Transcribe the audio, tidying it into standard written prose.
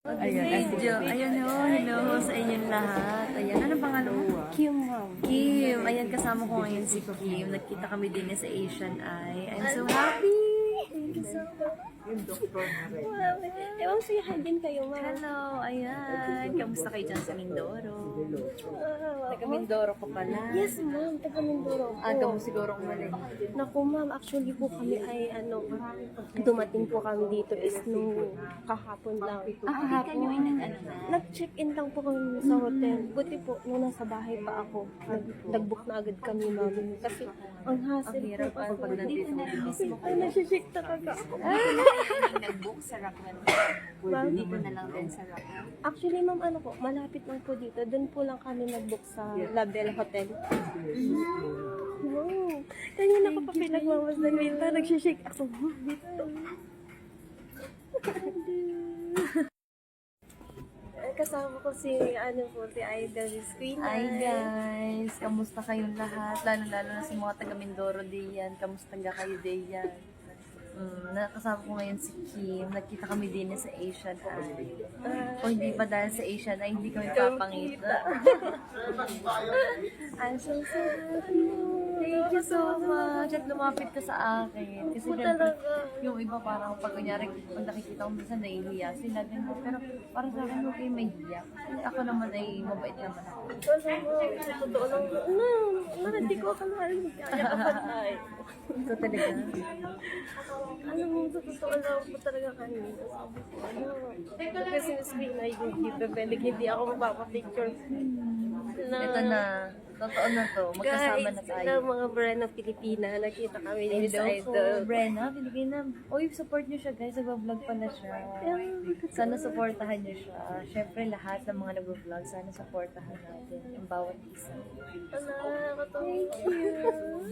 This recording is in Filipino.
Ayan, video. Ayan o, hello sa inyong lahat. Ayan, ano pangalan mo? Kim, ma'am. Kim. Ayan, kasama ko ngayon si Kim. Nagkita kami din sa Asian Eye. I'm so happy! Thank you so much. Ewan siya din kayo, ma'am. Hello, ayan. Kamusta kayo dyan sa Mindoro? Taga Mindoro ko pala. Yes, ma'am. Taga Mindoro po. Aga mo siguro kung mali. Naku, ma'am. Actually po kami ay dumating po kami dito is nung kahapon lang. Kahapon yung Nag-check-in lang po kami sa hotel. Buti po, nung nasa bahay pa ako, nag-book na agad kami, ma'am. Kasi ang hassle Ang hirap po ano pag nandito mo mismo. ay, nasishik talaga ako. Nag-book sa Rockland. Ma'am, Dito na lang din sa Rockland. actually, ma'am, ano po, malapit lang po dito. Doon po lang kami nag-book sa Label Hotel. Wow. Kanina ko pa pinagmamasdan minta, nagsishake ako. Kasama ko si, si Idol, si Queen. Hi guys! Kamusta kayong lahat? Lalo-lalo na sa mga taga Mindoro diyan. Kamusta nga kayo diyan? Nakasama ko ngayon si Kim. Nagkita kami din sa Asian Eye. O hindi pa dahil sa Asian Eye, hindi kami papangita. I'm so happy. Thank you so much. At lumapit ka sa akin. Kasi Po syempre, talaga. yung iba parang pag kunyari, pag nakikita ko minsan nahihiya, sinabi mo. Pero para sa akin, okay, may hiya. Kasi ako naman ay mabait naman ako. Wala mo, sa totoo lang, hindi ko akalain. Kaya ka patay. Ito talaga. Alam mo, sa totoo lang po talaga kanina. Sabi ko, kasi Miss Queen ay hindi pwede, hindi ako magpapapicture. Ito na. Totoo na to. Magkasama na tayo. Guys, mga brand ng Pilipina, nakita kami din sa Hello po, Idol. Brenna. Pilipina. Uy, support nyo siya guys. Nag-vlog pala siya. Sana supportahan nyo siya. Siyempre lahat ng mga nag-vlog, sana supportahan natin ang bawat isa. Thank you.